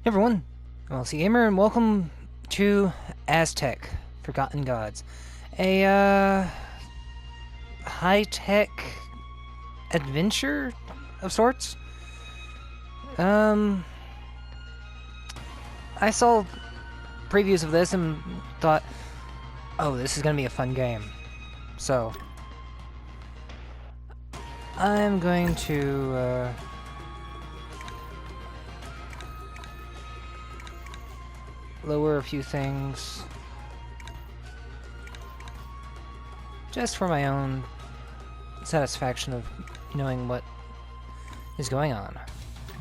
Hey everyone, I'm LC Gamer, and welcome to Aztech, Forgotten Gods. A, high-tech adventure of sorts. I saw previews of this and thought, oh, this is gonna be a fun game. So, I'm going to, lower a few things just for my own satisfaction of knowing what is going on.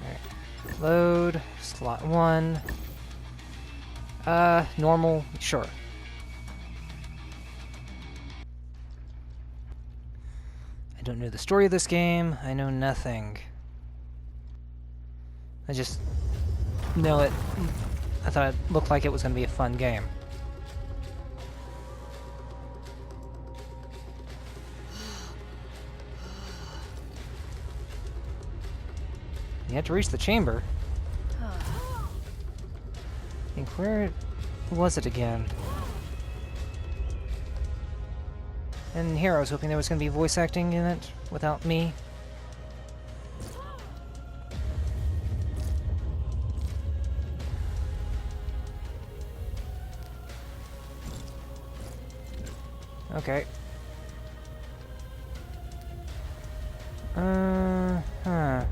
Alright. Load, slot 1. Normal, sure. I don't know the story of this game. I know nothing. I just know it. I thought it looked like it was going to be a fun game. You have to reach the chamber. I think, where was it again? And here I was hoping there was going to be voice acting in it without me. Okay. Huh.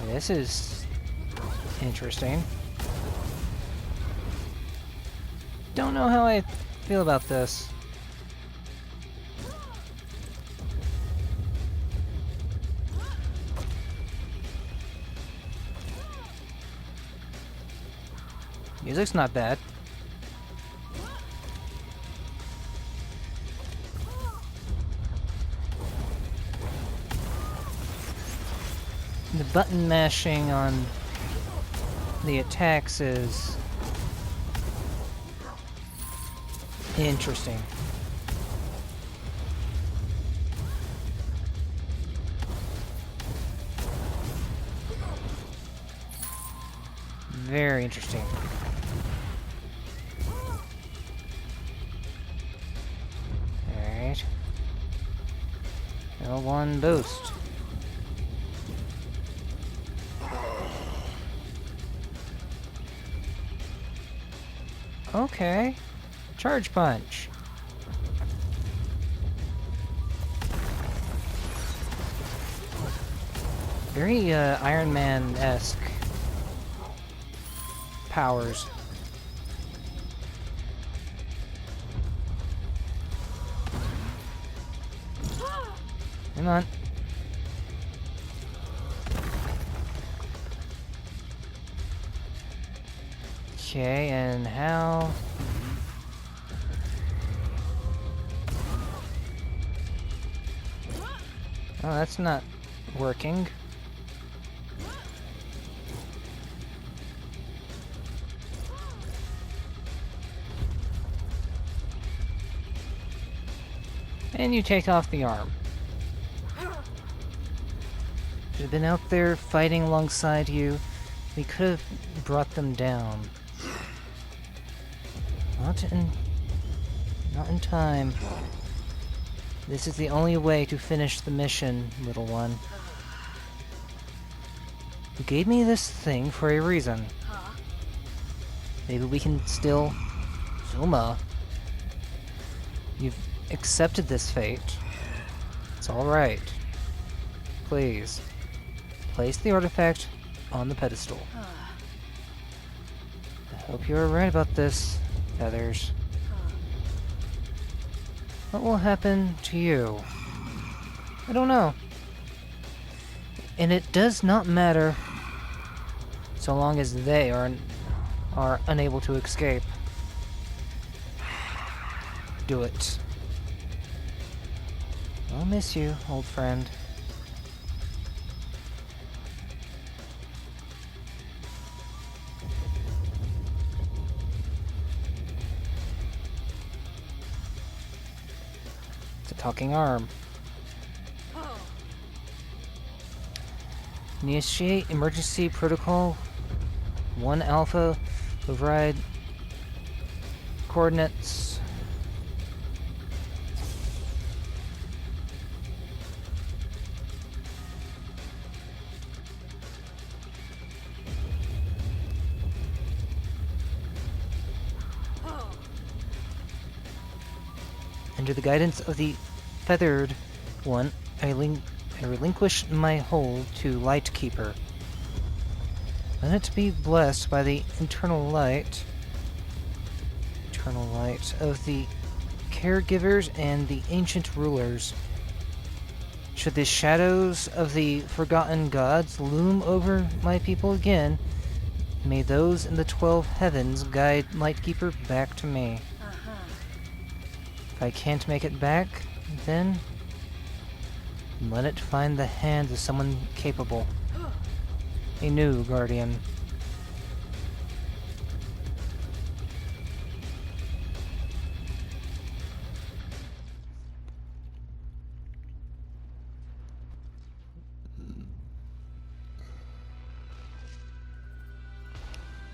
This is interesting. Don't know how I feel about this. Music's not bad. The button mashing on the attacks is interesting. Very interesting. Alright. L1 boost. Okay. Charge punch. Very Iron Man-esque powers. Come on. Okay, and how... Oh, that's not working. And you take off the arm. Should have been out there fighting alongside you. We could have brought them down. Not in time. This is the only way to finish the mission, little one. You gave me this thing for a reason. Maybe we can still... Zuma. You've accepted this fate. It's alright. Please. Place the artifact on the pedestal. I hope you're right about this, Feathers. What will happen to you? I don't know. And it does not matter so long as they are unable to escape. Do it. I'll miss you, old friend. It's a talking arm. Initiate emergency protocol 1 Alpha. Override coordinates. Under the guidance of the Feathered One, I relinquish my hold to Lightkeeper. Let it be blessed by the eternal light of the caregivers and the ancient rulers. Should the shadows of the forgotten gods loom over my people again, may those in the 12 heavens guide Lightkeeper back to me. If I can't make it back, then let it find the hands of someone capable. A new guardian.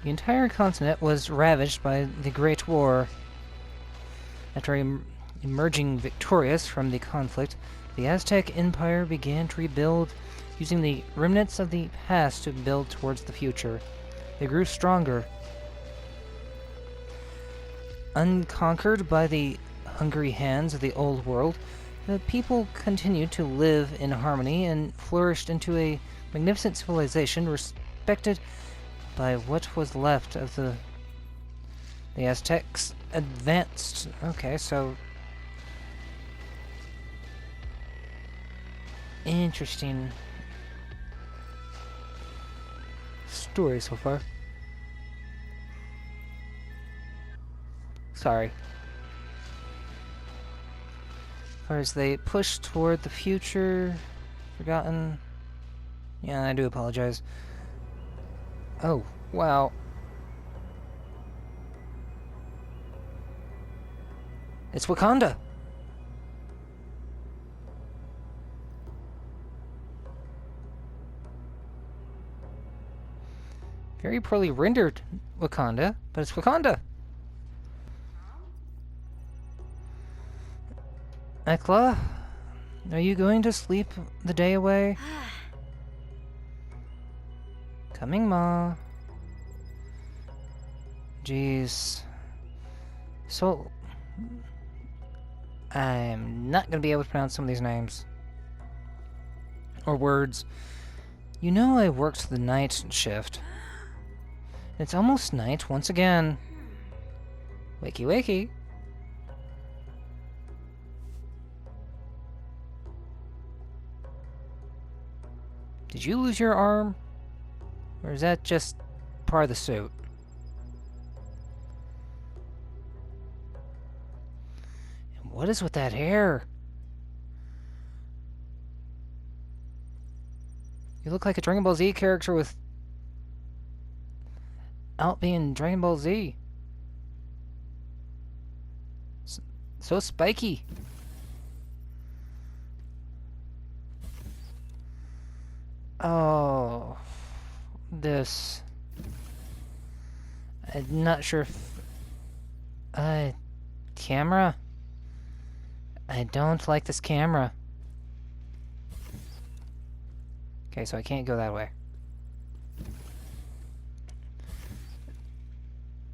The entire continent was ravaged by the Great War. After emerging victorious from the conflict, the Aztec Empire began to rebuild, using the remnants of the past to build towards the future. They grew stronger. Unconquered by the hungry hands of the old world, the people continued to live in harmony and flourished into a magnificent civilization respected by what was left of the Aztecs advanced. Okay, so interesting story so far. Sorry. As far as they push toward the future, forgotten. Yeah, I do apologize. Oh, wow. It's Wakanda! Very poorly rendered Wakanda, but it's Wakanda! Ekla, are you going to sleep the day away? Coming, Ma. Jeez. So, I'm not gonna be able to pronounce some of these names. Or words. You know I worked the night shift. It's almost night once again. Wakey wakey. Did you lose your arm? Or is that just part of the suit? And what is with that hair? You look like a Dragon Ball Z character without being Dragon Ball Z. So spiky. Oh, this. I'm not sure if... camera? I don't like this camera. Okay, so I can't go that way.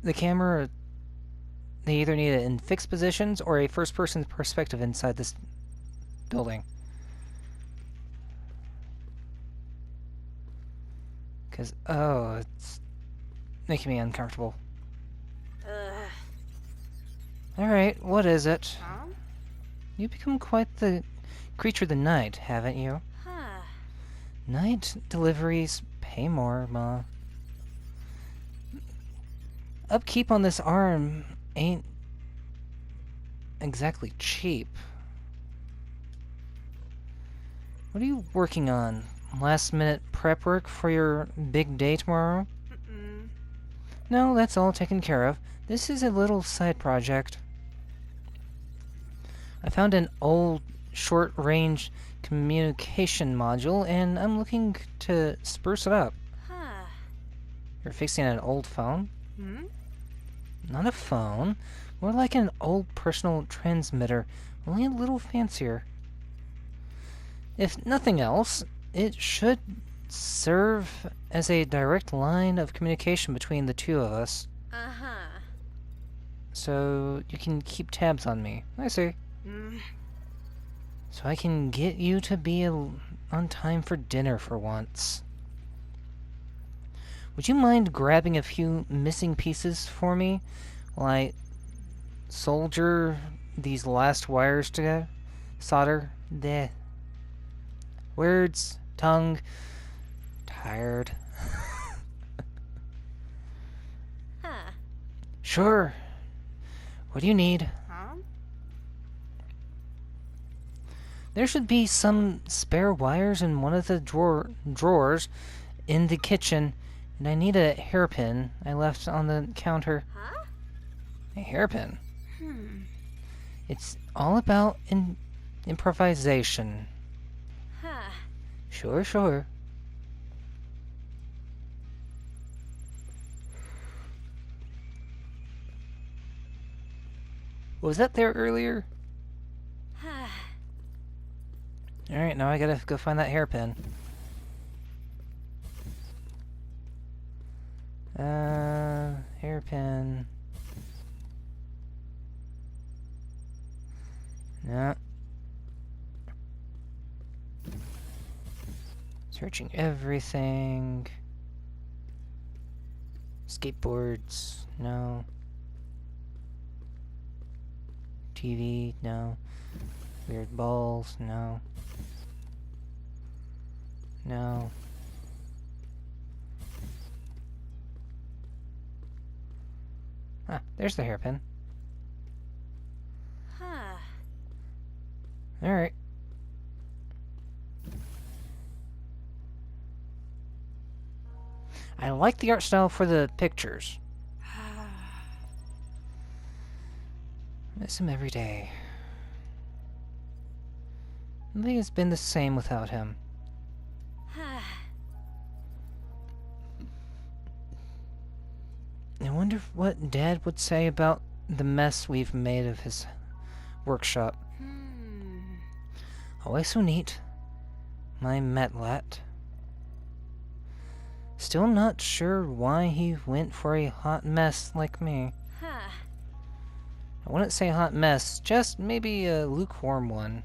The camera... They either need it in fixed positions or a first-person perspective inside this building. Because, oh, it's making me uncomfortable. Alright, what is it? Huh? You've become quite the creature of the night, haven't you? Huh. Night deliveries pay more, Ma. Upkeep on this arm ain't exactly cheap. What are you working on? Last minute prep work for your big day tomorrow? No, that's all taken care of. This is a little side project. I found an old short-range communication module, and I'm looking to spruce it up. Huh. You're fixing an old phone? Hmm? Not a phone. More like an old personal transmitter, only a little fancier. If nothing else, it should serve as a direct line of communication between the two of us. Uh-huh. So you can keep tabs on me. I see. So I can get you to be on time for dinner for once. Would you mind grabbing a few missing pieces for me while I solder these last wires together? Solder? Deh. Words, tongue, tired. Huh. Sure. What do you need? Huh? There should be some spare wires in one of the drawers in the kitchen, and I need a hairpin I left on the counter. Huh? A hairpin? Hmm. It's all about improvisation. Huh. Sure, sure. Was that there earlier? Huh. Alright, now I gotta go find that hairpin. Hairpin. No. Searching everything. Skateboards, no. TV, no. Weird balls, no. No. Ah, there's the hairpin. Huh. Alright. I like the art style for the pictures. Miss him every day. Nothing has been the same without him. Huh. I wonder what Dad would say about the mess we've made of his workshop. Always so neat. My Metlat. Still not sure why he went for a hot mess like me. Huh. I wouldn't say hot mess, just maybe a lukewarm one.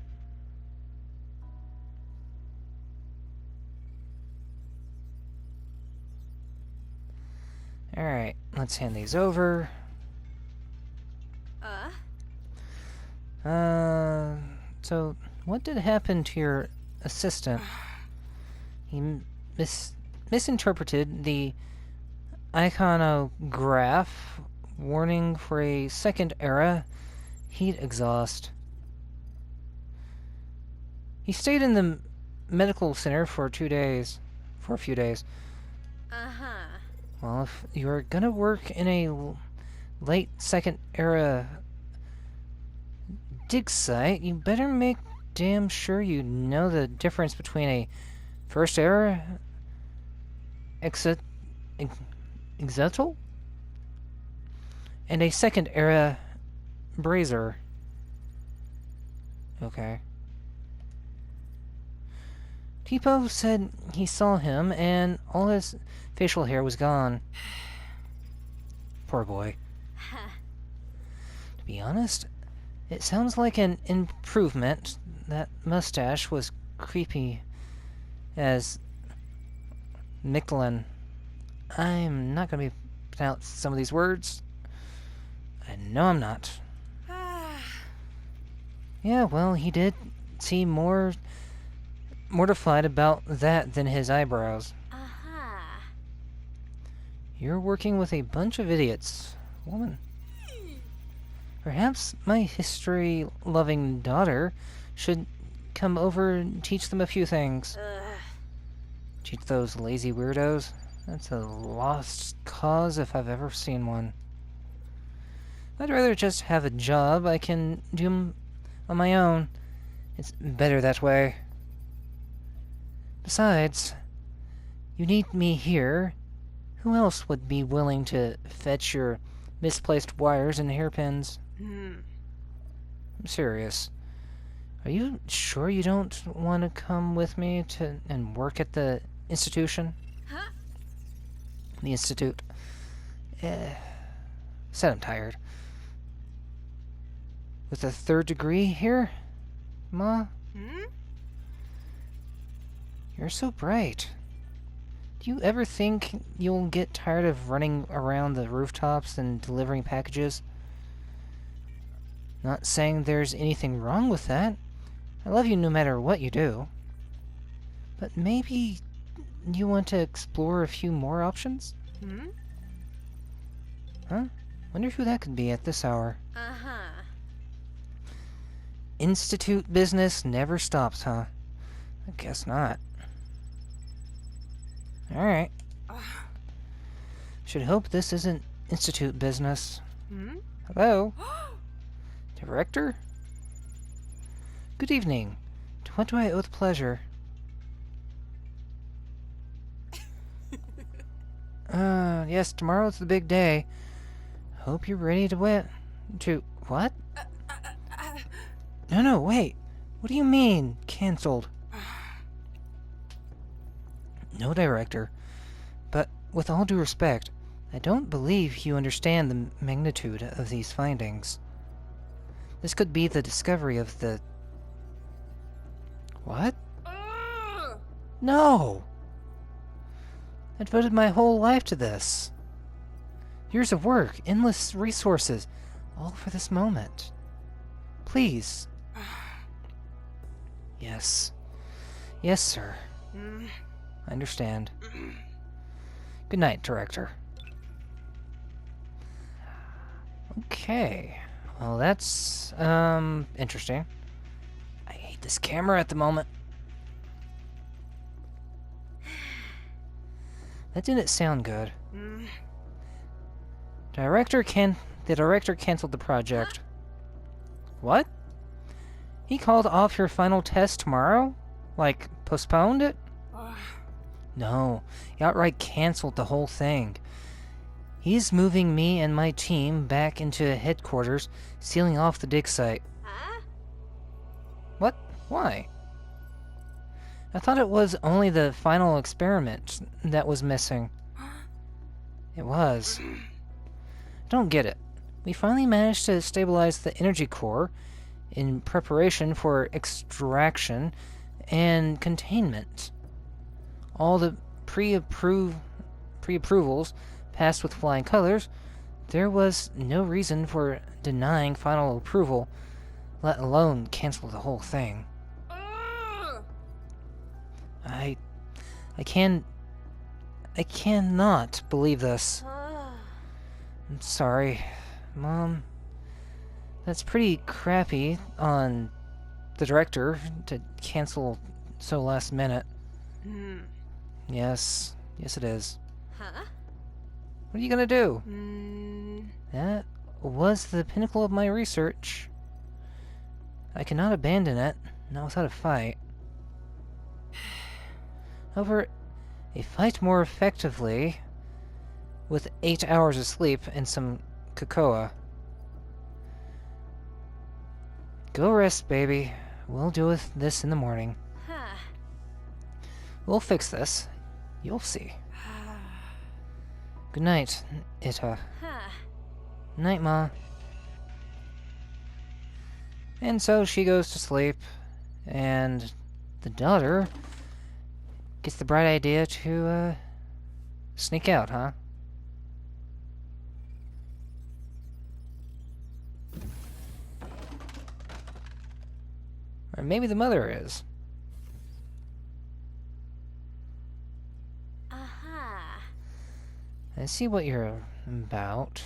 Alright, let's hand these over. So, what did happen to your assistant? He misinterpreted the iconograph warning for a second era heat exhaust. He stayed in the medical center for a few days. Uh-huh. Well, if you're gonna work in a late second era dig site, you better make damn sure you know the difference between a first era exetal and a second era brazier. Okay. Tipo said he saw him and all his facial hair was gone. Poor boy. To be honest, it sounds like an improvement. That mustache was creepy as Michelin. I'm not gonna be pronounce some of these words. I know I'm not. Yeah, well, he did seem more mortified about that than his eyebrows. Uh-huh. You're working with a bunch of idiots, woman. Perhaps my history-loving daughter should come over and teach them a few things. Teach those lazy weirdos? That's a lost cause if I've ever seen one. I'd rather just have a job I can do on my own It's better that way. Besides, you need me here. Who else would be willing to fetch your misplaced wires and hairpins? I'm serious. Are you sure you don't want to come with me and work at the institution? Huh? The institute. Said I'm tired. With a 3rd degree here, Ma? You're so bright. Do you ever think you'll get tired of running around the rooftops and delivering packages? Not saying there's anything wrong with that. I love you no matter what you do. But maybe you want to explore a few more options? Huh? Wonder who that could be at this hour. Institute business never stops, huh? I guess not. Alright. Should hope this isn't institute business. Hello? Director? Good evening. To what do I owe the pleasure? Yes, tomorrow's the big day. Hope you're ready to win. To what? No, wait. What do you mean, cancelled? No, Director. But with all due respect, I don't believe you understand the magnitude of these findings. This could be the discovery of the... What? No! I devoted my whole life to this. Years of work, endless resources, all for this moment. Please. Yes. Yes, sir. I understand. Good night, Director. Okay. Well, that's, interesting. I hate this camera at the moment. That didn't sound good. The director canceled the project. What? He called off your final test tomorrow? Like, postponed it? No, he outright canceled the whole thing. He's moving me and my team back into headquarters, sealing off the dig site. What? Why? I thought it was only the final experiment that was missing. It was. I don't get it. We finally managed to stabilize the energy core in preparation for extraction and containment. All the pre-approvals passed with flying colors. There was no reason for denying final approval, let alone cancel the whole thing. I cannot believe this. I'm sorry, Mom. That's pretty crappy on the director to cancel so last minute. Yes it is. What are you gonna do? That was the pinnacle of my research. I cannot abandon it, not without a fight. However, a fight more effectively with 8 hours of sleep and some cocoa. Go rest, baby. We'll deal with this in the morning. We'll fix this. You'll see. Good night, Ita. Night, Ma. And so she goes to sleep, and the daughter gets the bright idea to, sneak out, huh? Or maybe the mother is. I see what you're about.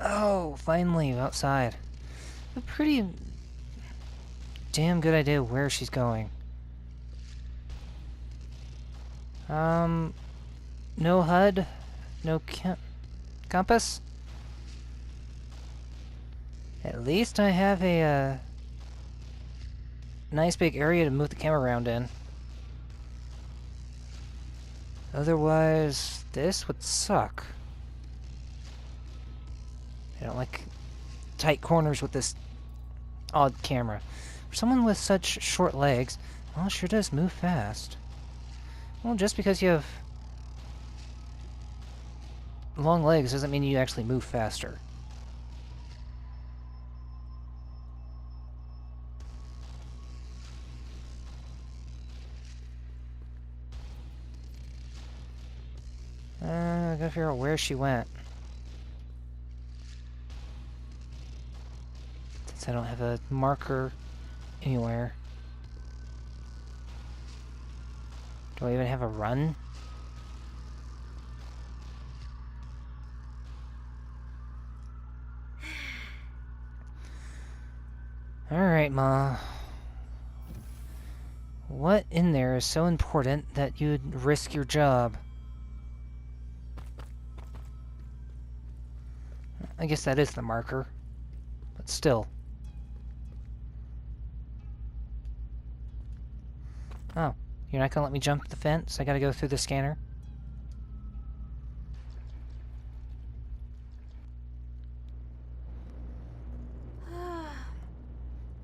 Oh, finally, outside. A pretty damn good idea where she's going. No HUD, no compass. At least I have a nice big area to move the camera around in. Otherwise, this would suck. I don't like tight corners with this odd camera. For someone with such short legs, well, it sure does move fast. Well, just because you have long legs doesn't mean you actually move faster. I gotta figure out where she went. Since I don't have a marker anywhere. Do I even have a run? Alright, Ma. What in there is so important that you'd risk your job? I guess that is the marker. But still. Oh, you're not gonna let me jump the fence? I gotta go through the scanner?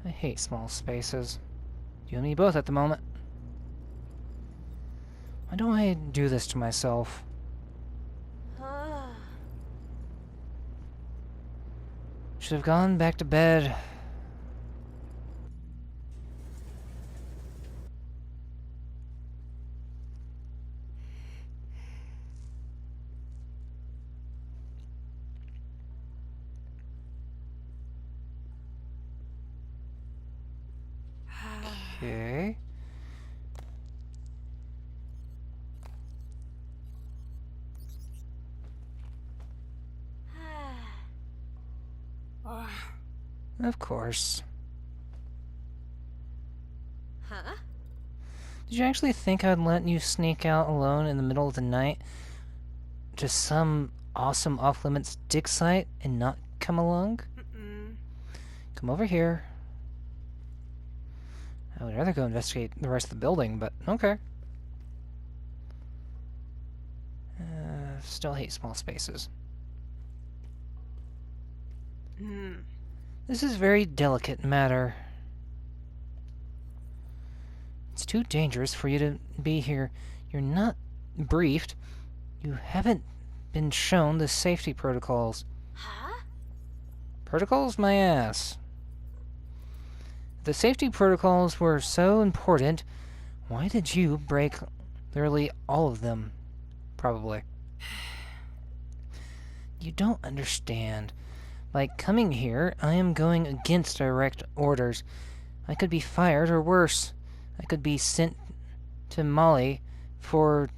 I hate small spaces. You and me both at the moment. Why do I do this to myself? Should have gone back to bed. Okay. Of course. Huh? Did you actually think I'd let you sneak out alone in the middle of the night to some awesome off-limits dig site and not come along? Come over here. I would rather go investigate the rest of the building, but okay. Still hate small spaces. This is a very delicate matter. It's too dangerous for you to be here. You're not briefed. You haven't been shown the safety protocols. Huh? Protocols? My ass. The safety protocols were so important. Why did you break literally all of them? Probably. You don't understand. By coming here, I am going against direct orders. I could be fired or worse. I could be sent to Mali for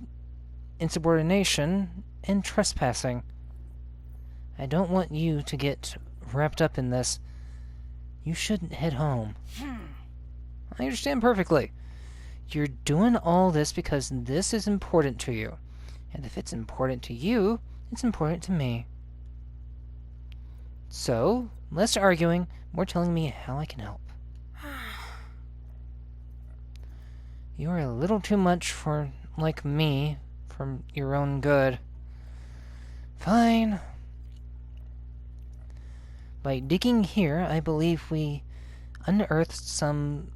insubordination and trespassing. I don't want you to get wrapped up in this. You shouldn't head home. I understand perfectly. You're doing all this because this is important to you. And if it's important to you, it's important to me. So, less arguing, more telling me how I can help. You are a little too much for, like me, for your own good. Fine. By digging here, I believe we unearthed some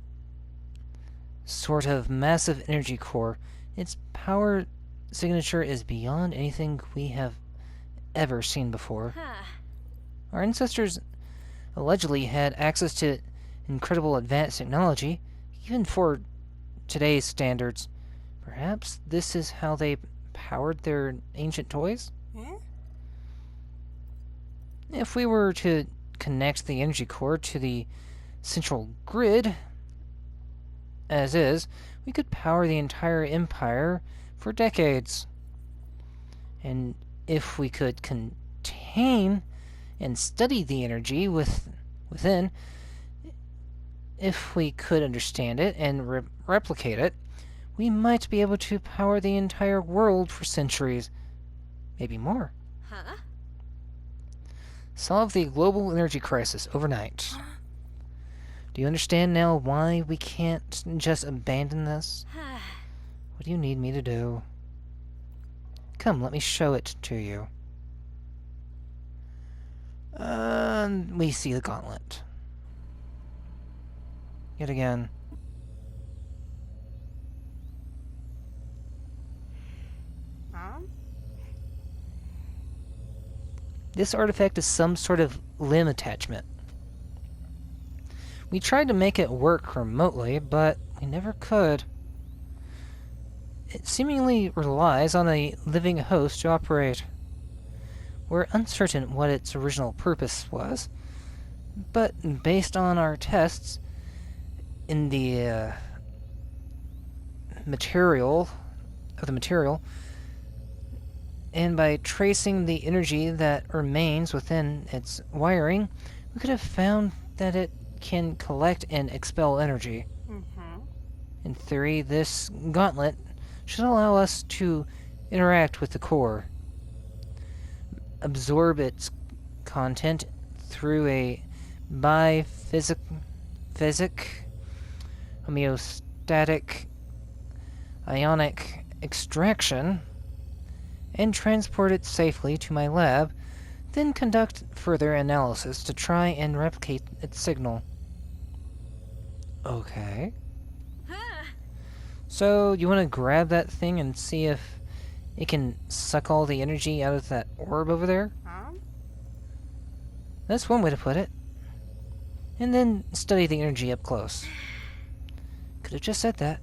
sort of massive energy core. Its power signature is beyond anything we have ever seen before. Our ancestors allegedly had access to incredible advanced technology, even for today's standards. Perhaps this is how they powered their ancient toys? If we were to connect the energy core to the central grid, as is, we could power the entire empire for decades. And if we could contain and study the energy within, if we could understand it and replicate it, we might be able to power the entire world for centuries. Maybe more. Huh? Solve the global energy crisis overnight. Do you understand now why we can't just abandon this? What do you need me to do? Come, let me show it to you. We see the gauntlet. Yet again. This artifact is some sort of limb attachment. We tried to make it work remotely, but we never could. It seemingly relies on a living host to operate. We're uncertain what its original purpose was, but based on our tests in the material, and by tracing the energy that remains within its wiring, we could have found that it can collect and expel energy. In theory, this gauntlet should allow us to interact with the core, absorb its content through a biphasic, homeostatic, ionic extraction, and transport it safely to my lab, then conduct further analysis to try and replicate its signal. Okay. So, you want to grab that thing and see if it can suck all the energy out of that orb over there? That's one way to put it. And then study the energy up close. Could have just said that.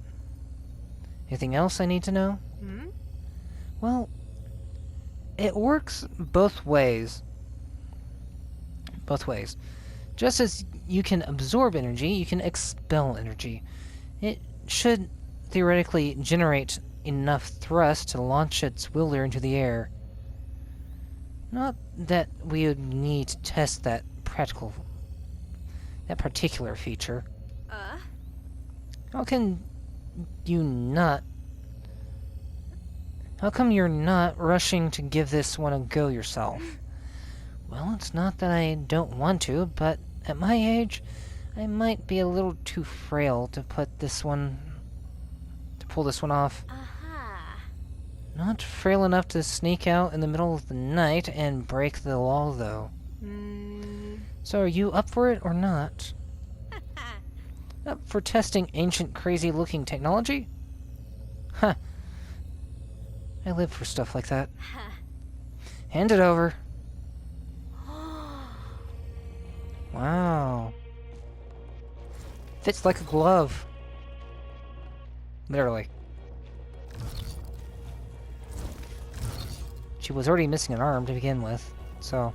Anything else I need to know? Well, it works both ways. Just as you can absorb energy, you can expel energy. It should theoretically generate enough thrust to launch its wielder into the air. Not that we would need to test that particular feature. How come you're not rushing to give this one a go yourself? Well, it's not that I don't want to, but at my age, I might be a little too frail to pull this one off. Not frail enough to sneak out in the middle of the night and break the law, though. So are you up for it or not? Up for testing ancient, crazy-looking technology? Huh. I live for stuff like that. Hand it over. Wow. Fits like a glove. Literally. She was already missing an arm to begin with, so...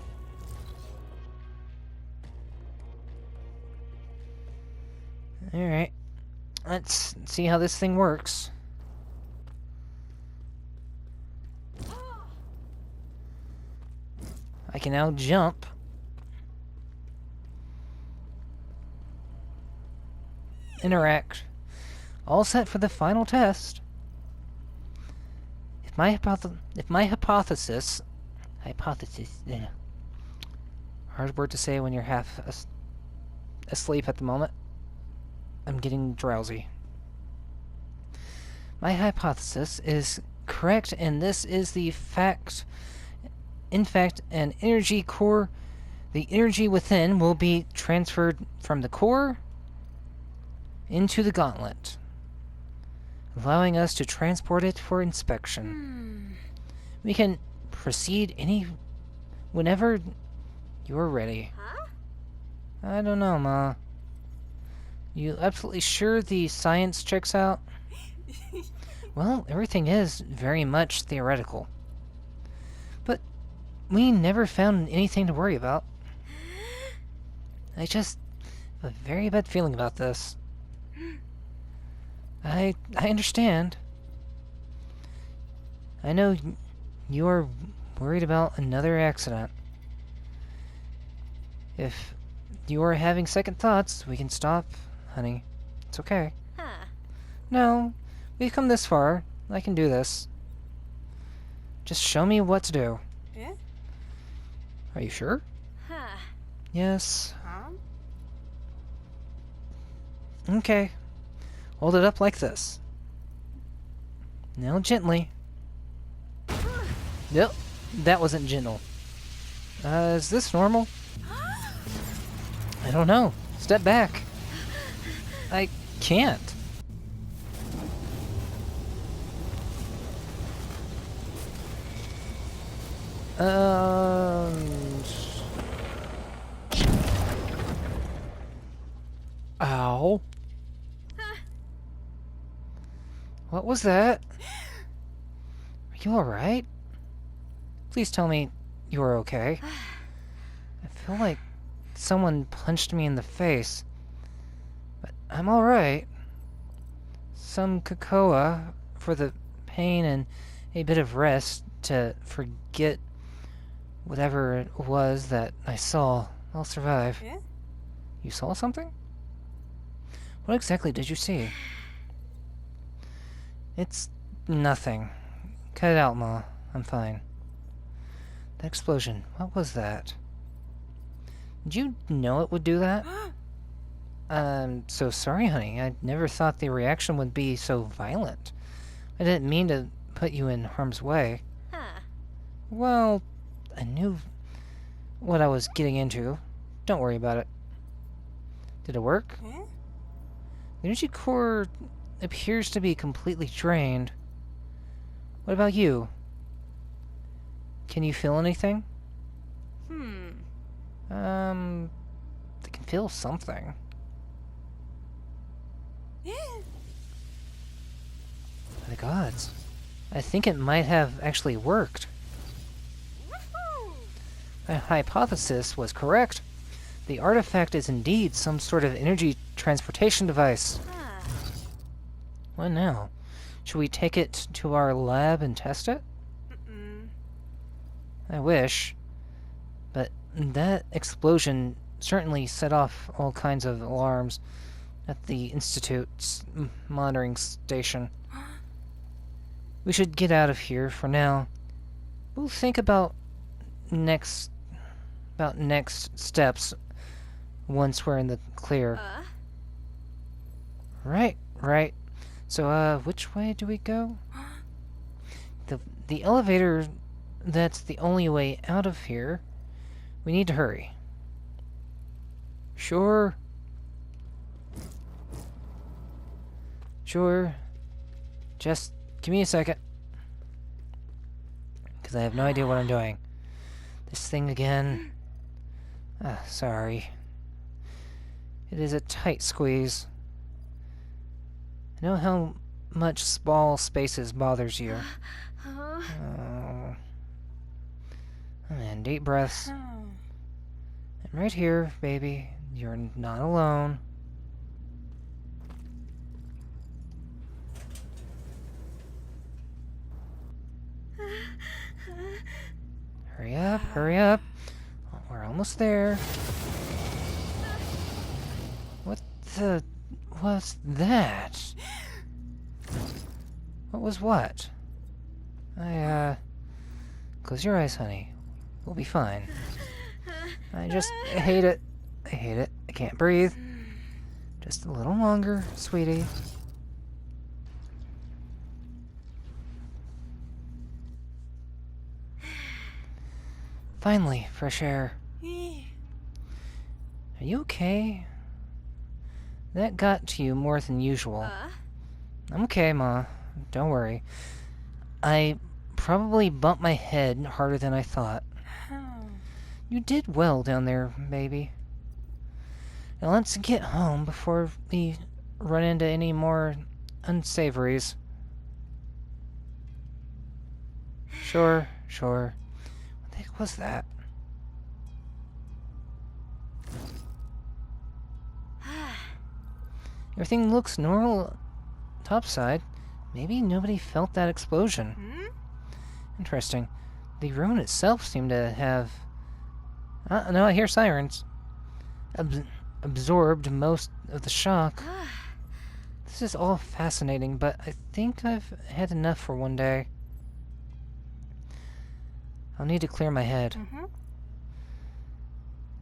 Alright. Let's see how this thing works. I can now jump. Interact. All set for the final test. If my hypothesis, yeah. Hard word to say when you're half asleep at the moment. I'm getting drowsy. My hypothesis is correct, and this is the fact. In fact, an energy core, the energy within will be transferred from the core into the gauntlet, allowing us to transport it for inspection. We can proceed whenever you're ready. I don't know, Ma. You absolutely sure the science checks out? Well, everything is very much theoretical. But we never found anything to worry about. I just have a very bad feeling about this. I understand. I know you are worried about another accident. If you are having second thoughts, we can stop, honey. It's okay. No, We've come this far. I can do this. Just show me what to do. Yeah? Are you sure? Huh. Yes. Huh? Okay. Hold it up like this. Now gently. Nope. That wasn't gentle. Is this normal? I don't know. Step back. I can't. Ow. What was that? Are you alright? Please tell me you are okay. I feel like someone punched me in the face. But I'm alright. Some cocoa for the pain and a bit of rest to forget whatever it was that I saw. I'll survive. Yeah? You saw something? What exactly did you see? It's nothing. Cut it out, Ma. I'm fine. That explosion, what was that? Did you know it would do that? I'm so sorry, honey. I never thought the reaction would be so violent. I didn't mean to put you in harm's way. Huh. Well, I knew what I was getting into. Don't worry about it. Did it work? Yeah? The energy core appears to be completely drained. What about you? Can you feel anything? I can feel something. Yeah. By the gods. I think it might have actually worked. Woohoo! My hypothesis was correct. The artifact is indeed some sort of energy transportation device. Huh. What now? Should we take it to our lab and test it? Mm-mm. I wish. But that explosion certainly set off all kinds of alarms at the Institute's monitoring station. We should get out of here for now. We'll think about next steps once we're in the clear. Right. So, which way do we go? The elevator, that's the only way out of here. We need to hurry. Sure. Just give me a second. Because I have no idea what I'm doing. This thing again. Sorry. It is a tight squeeze. I know how much small spaces bothers you. Huh? Oh. And deep breaths. Oh. And right here, baby, you're not alone. Hurry up. We're almost there. What the... was that? What was what? Close your eyes, honey. We'll be fine. I just hate it. I can't breathe. Just a little longer, sweetie. Finally, fresh air. Yeah. Are you okay? That got to you more than usual. I'm okay, Ma. Don't worry. I probably bumped my head harder than I thought. Oh. You did well down there, baby. Now let's get home before we run into any more unsavories. Sure. What the heck was that? Everything looks normal topside. Maybe nobody felt that explosion. Interesting. The ruin itself seemed to have... no, I hear sirens. Absorbed most of the shock. The This is all fascinating, but I think I've had enough for one day. I'll need to clear my head. Mm-hmm.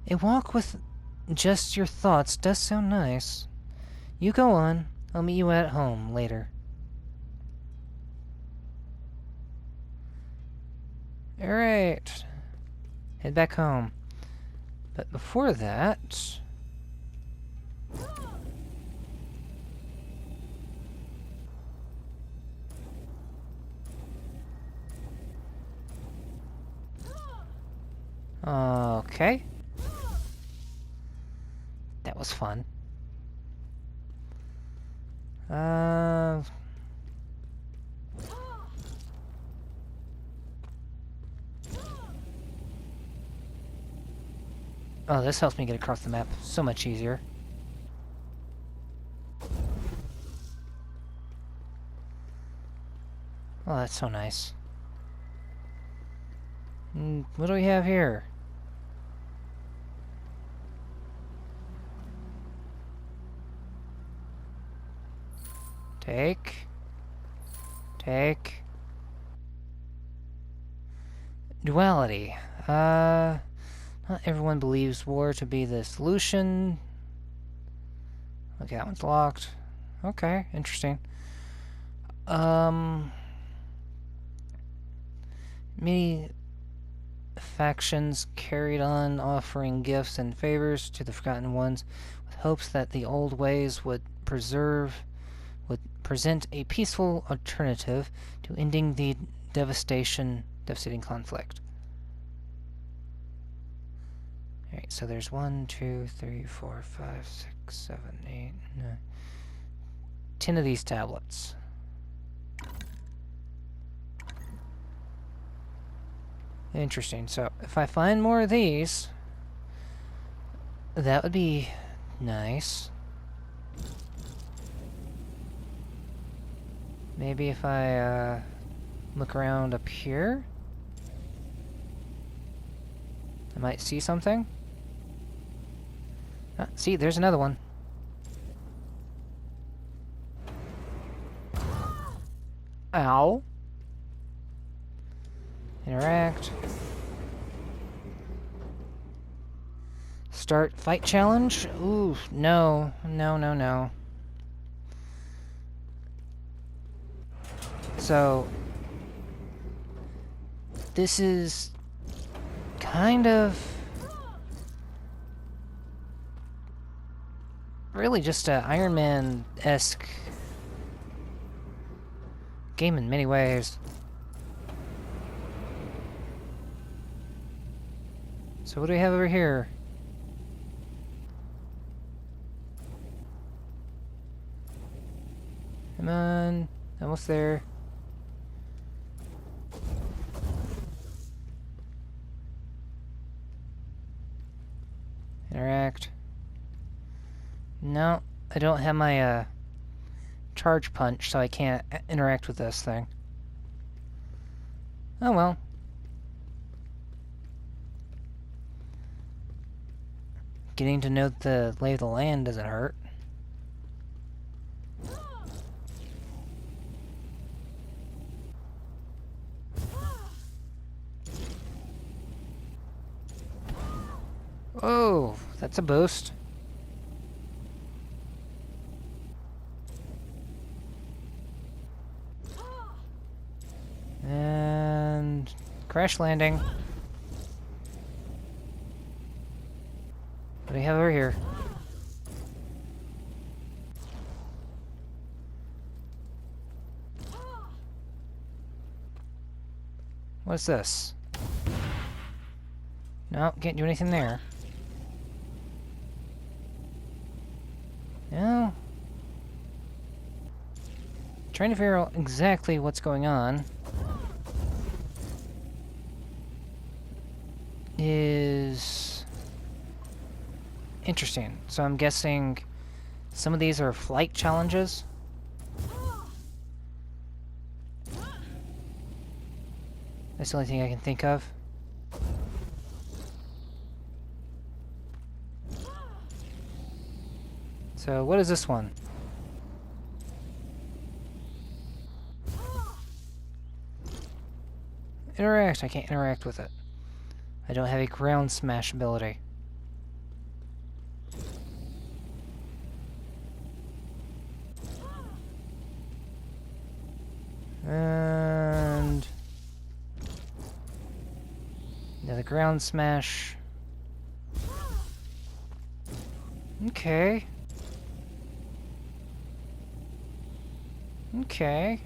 A walk with just your thoughts does sound nice. You go on. I'll meet you at home later. Alright. Head back home. But before that... Okay. That was fun. Oh, this helps me get across the map so much easier. Oh, that's so nice. What do we have here? Take. Take. Duality. Not everyone believes war to be the solution. Okay, that one's locked. Okay, interesting. Many factions carried on offering gifts and favors to the Forgotten Ones with hopes that the old ways would present a peaceful alternative to ending the devastating conflict. Alright, so there's 1, 2, 3, 4, 5, 6, 7, 8, 9, 10 of these tablets. Interesting. So, if I find more of these, that would be nice. Maybe if I, look around up here, I might see something. Ah, see, there's another one. Ow. Interact. Start fight challenge? Ooh, no. No, no, no. So, this is kind of really just a Iron Man-esque game in many ways. So what do we have over here? Come on, almost there. Interact. No, I don't have my charge punch, so I can't interact with this thing. Oh well. Getting to know the lay of the land doesn't hurt. Oh, that's a boost. And crash landing. What do we have over here? What's this? No, can't do anything there. No. Trying to figure out exactly what's going on. Is interesting. So I'm guessing some of these are flight challenges. That's the only thing I can think of. So what is this one? Interact. I can't interact with it. I don't have a ground smash ability. And another ground smash. Okay. Okay.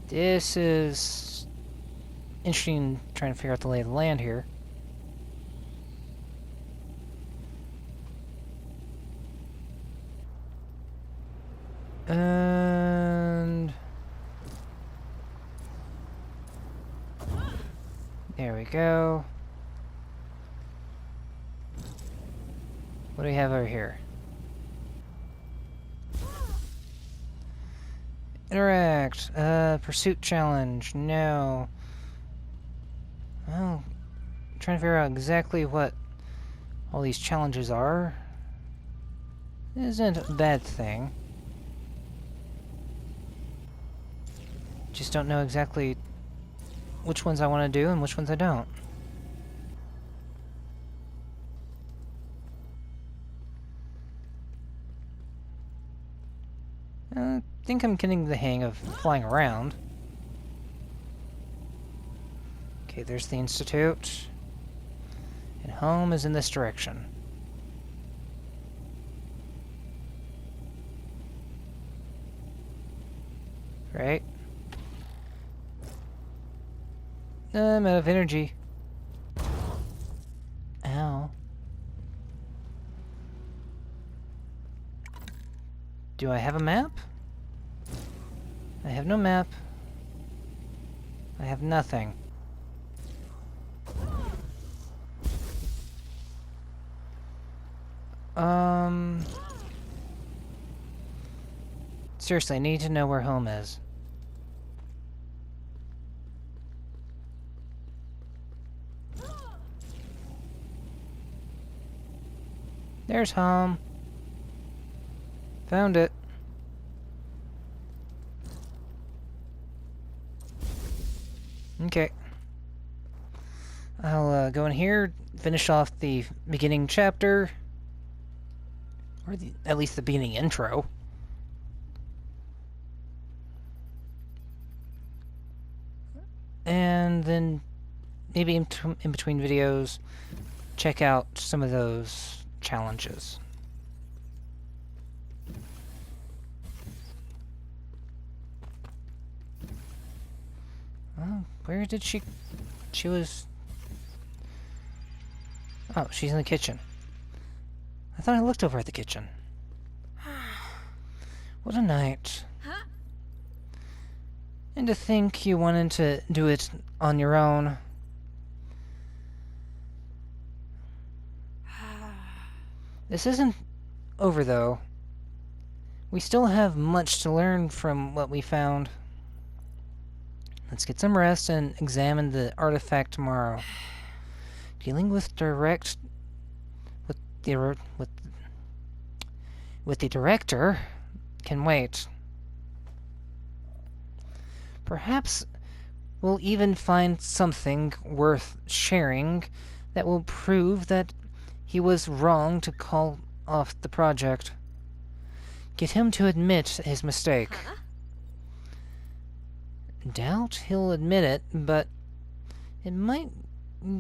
This is interesting, trying to figure out the lay of the land here. And there we go. What do we have over here? Interact. Pursuit challenge. No. Well, I'm trying to figure out exactly what all these challenges are. Isn't a bad thing. Just don't know exactly which ones I want to do and which ones I don't. I think I'm getting the hang of flying around. Okay, there's the Institute. And home is in this direction. Right? I'm out of energy. Ow. Do I have a map? I have no map. I have nothing. Seriously, I need to know where home is. There's home. Found it. Okay. I'll go in here, finish off the beginning chapter. Or at least the beginning intro. And then maybe in between videos, check out some of those challenges. Oh, where did she... She was... Oh, she's in the kitchen. I thought I looked over at the kitchen. What a night. And to think you wanted to do it on your own. This isn't over, though. We still have much to learn from what we found. Let's get some rest and examine the artifact tomorrow. Dealing with the director can wait. Perhaps we'll even find something worth sharing that will prove that he was wrong to call off the project. Get him to admit his mistake. Doubt he'll admit it, but it might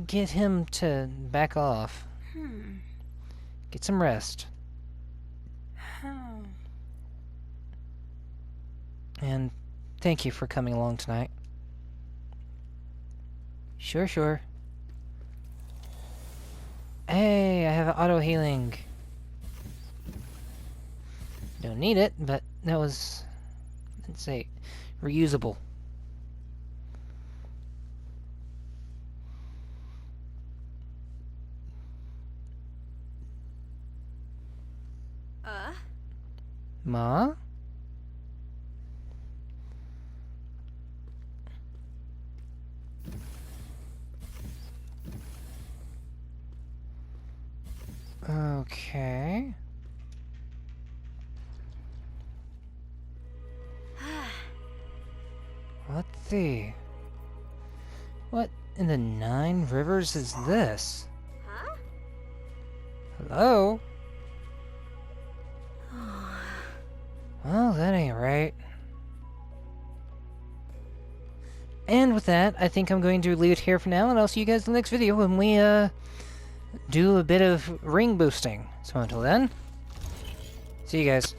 get him to back off. Get some rest. And thank you for coming along tonight. Sure. Hey, I have auto healing. Don't need it, but that was, let's say, reusable. Ma? Okay. What the... What in the Nine Rivers is this? Huh? Hello? Well, that ain't right. And with that, I think I'm going to leave it here for now, and I'll see you guys in the next video when we, do a bit of ring boosting. So until then, see you guys.